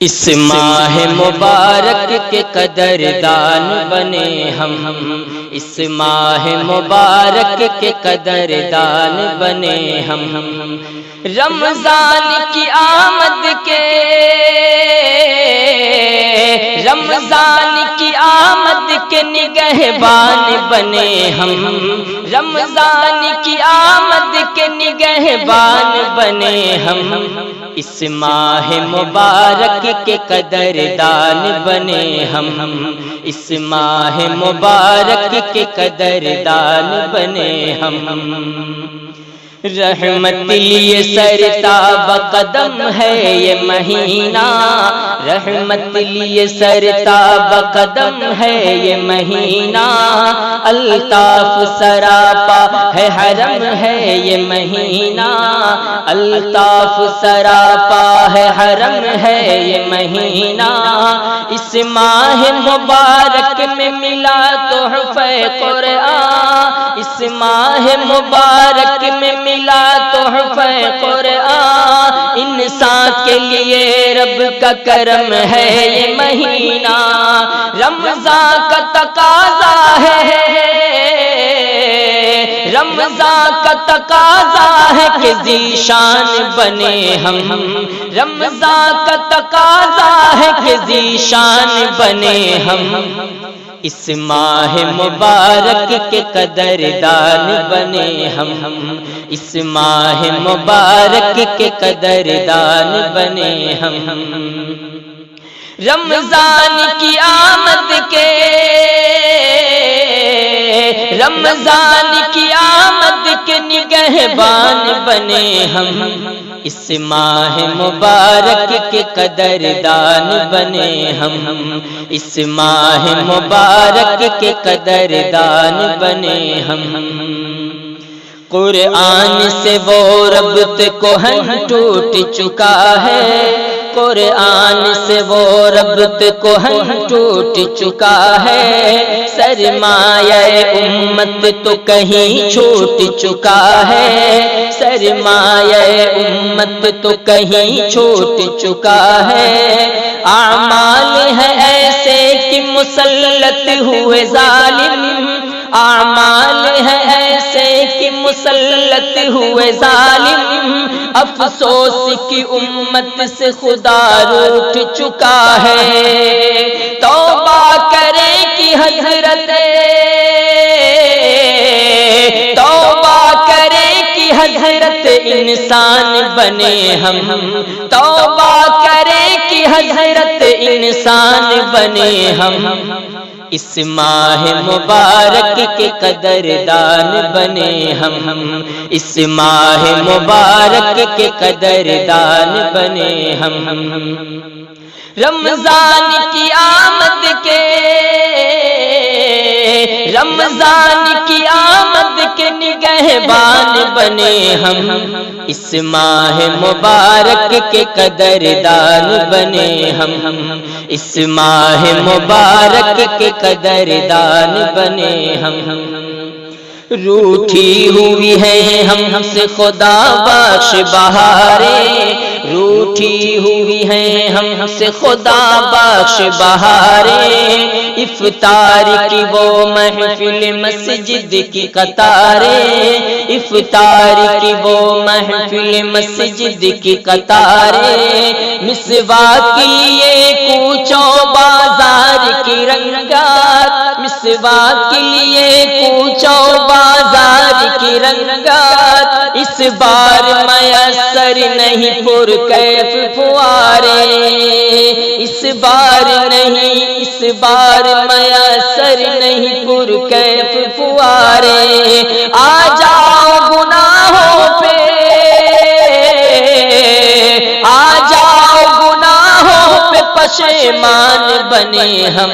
اس ماہ مبارک کے قدردان بنے ہم، اس ماہ مبارک کے قدردان بنے ہم، رمضان کی آمد کے، رمضان کی آمد کے نگہبان بنے ہم، رمضان کی آمد کے نگہبان بنے ہم، اس ماہ مبارک کے قدردان بنے ہم، اس ماہ مبارک کے قدردان بنے ہم۔ رحمت لیے سرتاب قدم ہے یہ مہینہ، رحمت لیے سرتاب قدم ہے یہ مہینہ، الطاف سراپا ہے حرم ہے یہ مہینہ، الطاف سراپا ہے حرم ہے یہ مہینہ، اس ماہ مبارک میں ملا تحفہ قرآن، اس ماہ مبارک میں ملا تحفہ قرآن، انسان کے لیے رب کا کرم ہے یہ مہینہ، رمضان کا تقاضا ہے، رمضان کا تقاضا ہے کہ ذیشان بنے ہم، رمضان کا تقاضا ہے کہ ذیشان بنے ہم، اس ماہ مبارک کے قدردان بنے ہم، اس ماہ مبارک کے قدردان بنے ہم، رمضان کی آمد کے، رمضان کی آمد کے نگہبان بنے ہم، اس ماہ مبارک کے قدردان بنے ہم، اس ماہ مبارک کے قدردان بنے ہم۔ قرآن سے وہ ربط کوہن ٹوٹ چکا ہے، قرآن سے وہ ربط کوہن ٹوٹ چکا ہے، سرمایہ امت تو کہیں چھوٹ چکا ہے، سرمایہ امت تو کہیں چھوٹ چکا ہے، اعمال ہے ایسے کہ مسلط ہوئے ظالم، اعمال ہے ایسے کہ مسلط ہوئے ظالم، افسوس کی امت سے خدا روٹھ چکا ہے، توبہ کرے کہ حضرت، توبہ کرے کہ حضرت انسان بنے ہم، توبہ کرے کہ حضرت انسان بنے ہم، اس ماہ مبارک کے قدردان بنے ہم، اس ماہ مبارک کے قدردان بنے ہم، رمضان کی آمد کے، رمضان کی آمد کے نگہبان بنے ہم، اس ماہ مبارک کے قدردان بنے ہم، اس ماہ مبارک کے قدردان بنے ہم، روٹھی ہوئی ہے ہم سے خدا بخش بہاریں، روٹھی ہوئی ہے ہم سے خدا بخش بہاریں، افطار کی وہ محفل مسجد کی قطاریں، افطار کی وہ محفل مسجد کی قطاریں، مسواک کے لیے کوچوں بازار کی رنگات، مسواک کے لیے کوچوں بازار کی رنگات، اس بار میسر نہیں پر کیف فوارے، اس بار نہیں، اس بار میسر نہیں پر کیف فوارے، آ جاؤ گناہوں پہ، آ جاؤ گناہوں پہ پشیمان بنے ہم،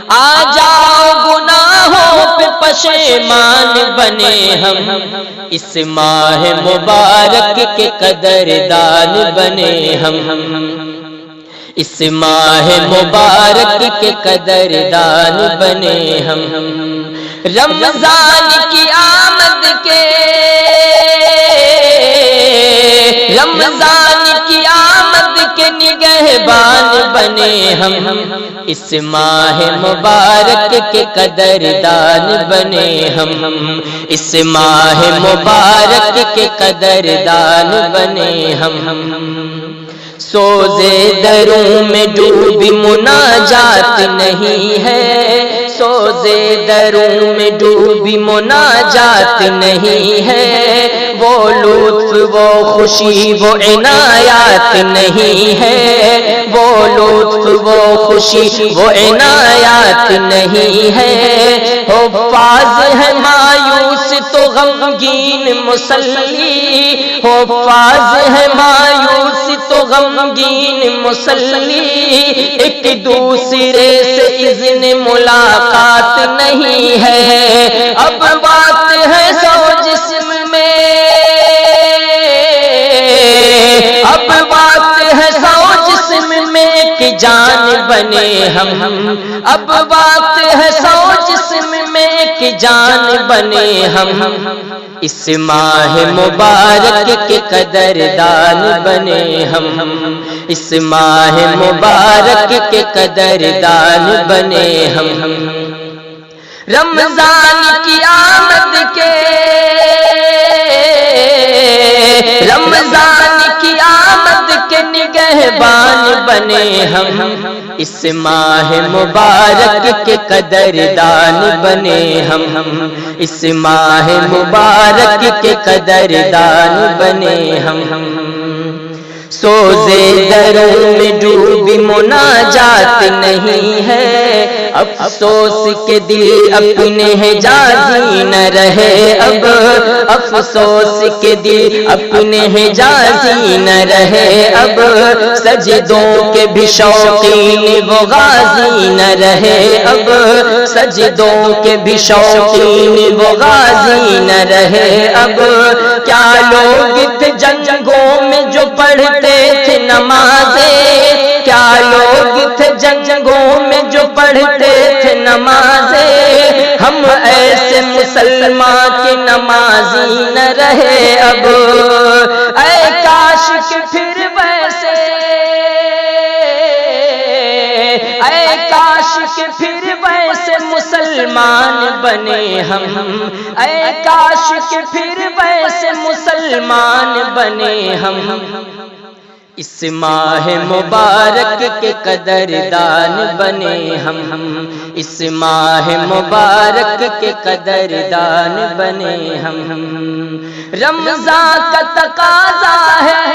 آ جاؤ گناہوں پہ پشیمان بنے ہم، اس ماہ مبارک کے قدردان بنے ہم، اس ماہ مبارک کے قدردان بنے ہم، رمضان کی آمد کے، رمضان کی آمد کے نگہبان بنے ہم، اس ماہ مبارک کے قدردان بنے ہم، اس ماہ مبارک کے قدردان بنے ہم۔ سوزے دروں میں ڈوبی مناجات نہیں ہے، سوزے دروں میں ڈوبی مناجات نہیں ہے، وہ لطف وہ خوشی وہ عنایات نہیں ہے، وہ لطف وہ خوشی وہ عنایات نہیں ہے۔ حفاظ ہے مایوس تو غمگین مصلی، حفاظ ہے مایوس تو غمگین مصلی، ایک دوسرے سے اذن ملاقات نہیں ہے، اب بات ہے سو جسم میں، اب بات ہے سو جسم میں کہ جان بنے ہم، اب بات ہے سو جسم میں کہ جان بنے ہم، اس ماہ مبارک کے قدردان بنے ہم، اس ماہ مبارک کے قدردان بنے ہم۔ رمضان کی آمد کے، رمضان کی آمد کے نگہبان بنے ہم، اس ماہ مبارک کے قدردان بنے ہم، اس ماہ مبارک کے قدردان بنے ہم۔ سوزے دروں میں ڈوبی مناجات نہیں ہے، افسوس کے دل اپنے حجازی نہ رہے اب، افسوس کے دل اپنے حجازی نہ رہے اب، سجدوں کے بھی شوقین وہ غازی نہ رہے اب، سجدوں کے بھی شوقین وہ غازی نہ رہے اب۔ کیا لوگ تھے جنگوں میں جو پڑھتے تھے نمازیں، کیا لوگ تھے جنگوں میں جو پڑھتے تھے نمازیں، ہم ایسے مسلمان کے نمازی نہ رہے اب، اے کاش کہ پھر ویسے، اے کاش کہ پھر ویسے مسلمان بنے ہم، اے کاش کہ پھر ویسے مسلمان بنے ہم، اس ماہ مبارک کے قدردان بنے ہم، اس ماہ مبارک کے قدردان بنے ہم۔ رمضان کا تقاضا ہے،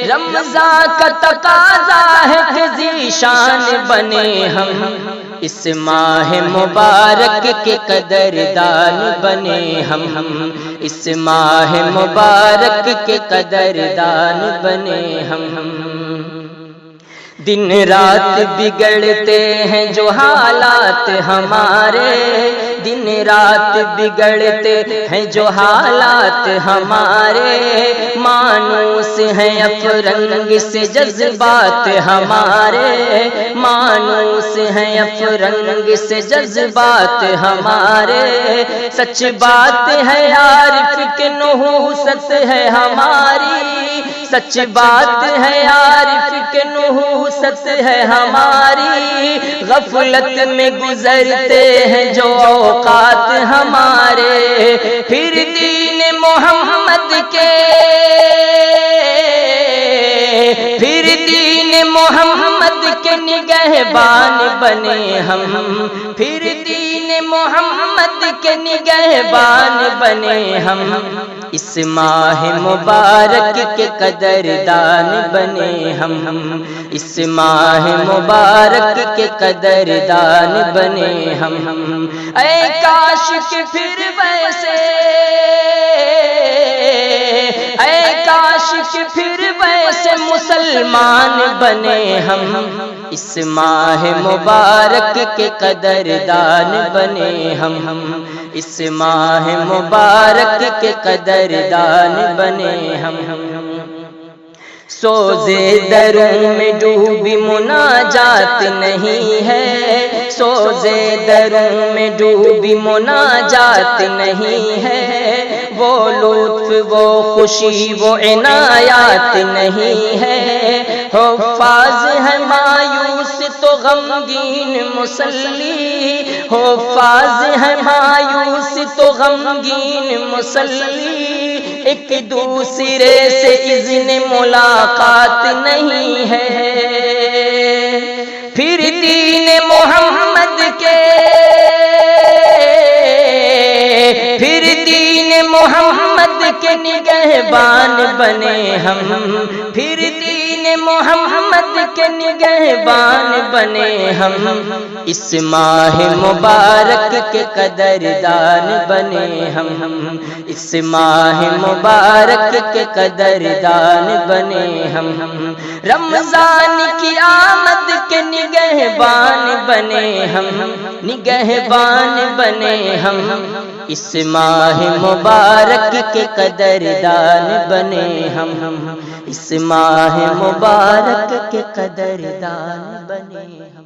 رمضان کا تقاضا ہے کہ ذیشان بنے ہم، اس ماہ مبارک کے قدردان بنے ہم، اس ماہ مبارک کے قدردان بنے ہم۔ دن رات بگڑتے ہیں جو حالات ہمارے، دن رات بگڑتے ہیں جو حالات ہمارے، مانوس ہیں افرنگ سے جذبات ہمارے، مانوس ہیں افرنگ سے جذبات ہمارے، سچ بات ہے عارف کہ نحوست ہے ہماری، سچ بات ہے عارف کہ نحوست ہے ہماری، غفلت میں گزرتے ہیں جو اوقات ہمارے، پھر دین محمد کے، پھر دین محمد کے نگہبان بنے ہم، پھر دین محمد کے نگہبان بنے ہم، اس ماہ مبارک کے قدردان بنے ہم، اس ماہ مبارک کے قدردان بنے ہم۔ اے کاش کہ پھر ویسے، اے کاش کہ پھر ویسے مسلمان بنے ہم، اس ماہ مبارک کے قدردان بنے ہم، اس ماہ مبارک کے قدردان بنے ہم۔ سوزے دروں میں ڈوبی مناجات نہیں ہے، سوزے دروں میں ڈوبی مناجات نہیں ہے، وہ لطف وہ خوشی وہ عنایات نہیں ہے، حفاظ ہے مایوس تو غمگین مسلی، حفاظ ہے مایوس تو غمگین مسلی، ایک دوسرے سے اذن ملاقات نہیں ہے، پھر دین محمد کے محمد کے نگہبان بنے ہم، پھر دین محمد کے نگہبان بنے ہم، اس ماہ مبارک کے قدردان بنے ہم، اس ماہ مبارک کے قدردان بنے ہم، رمضان کی آمد کے نگہبان بنے ہم، نگہبان بنے ہم، اس ماہ مبارک کے قدردان بنے ہم، اس ماہ مبارک کے قدردان بنے ہم۔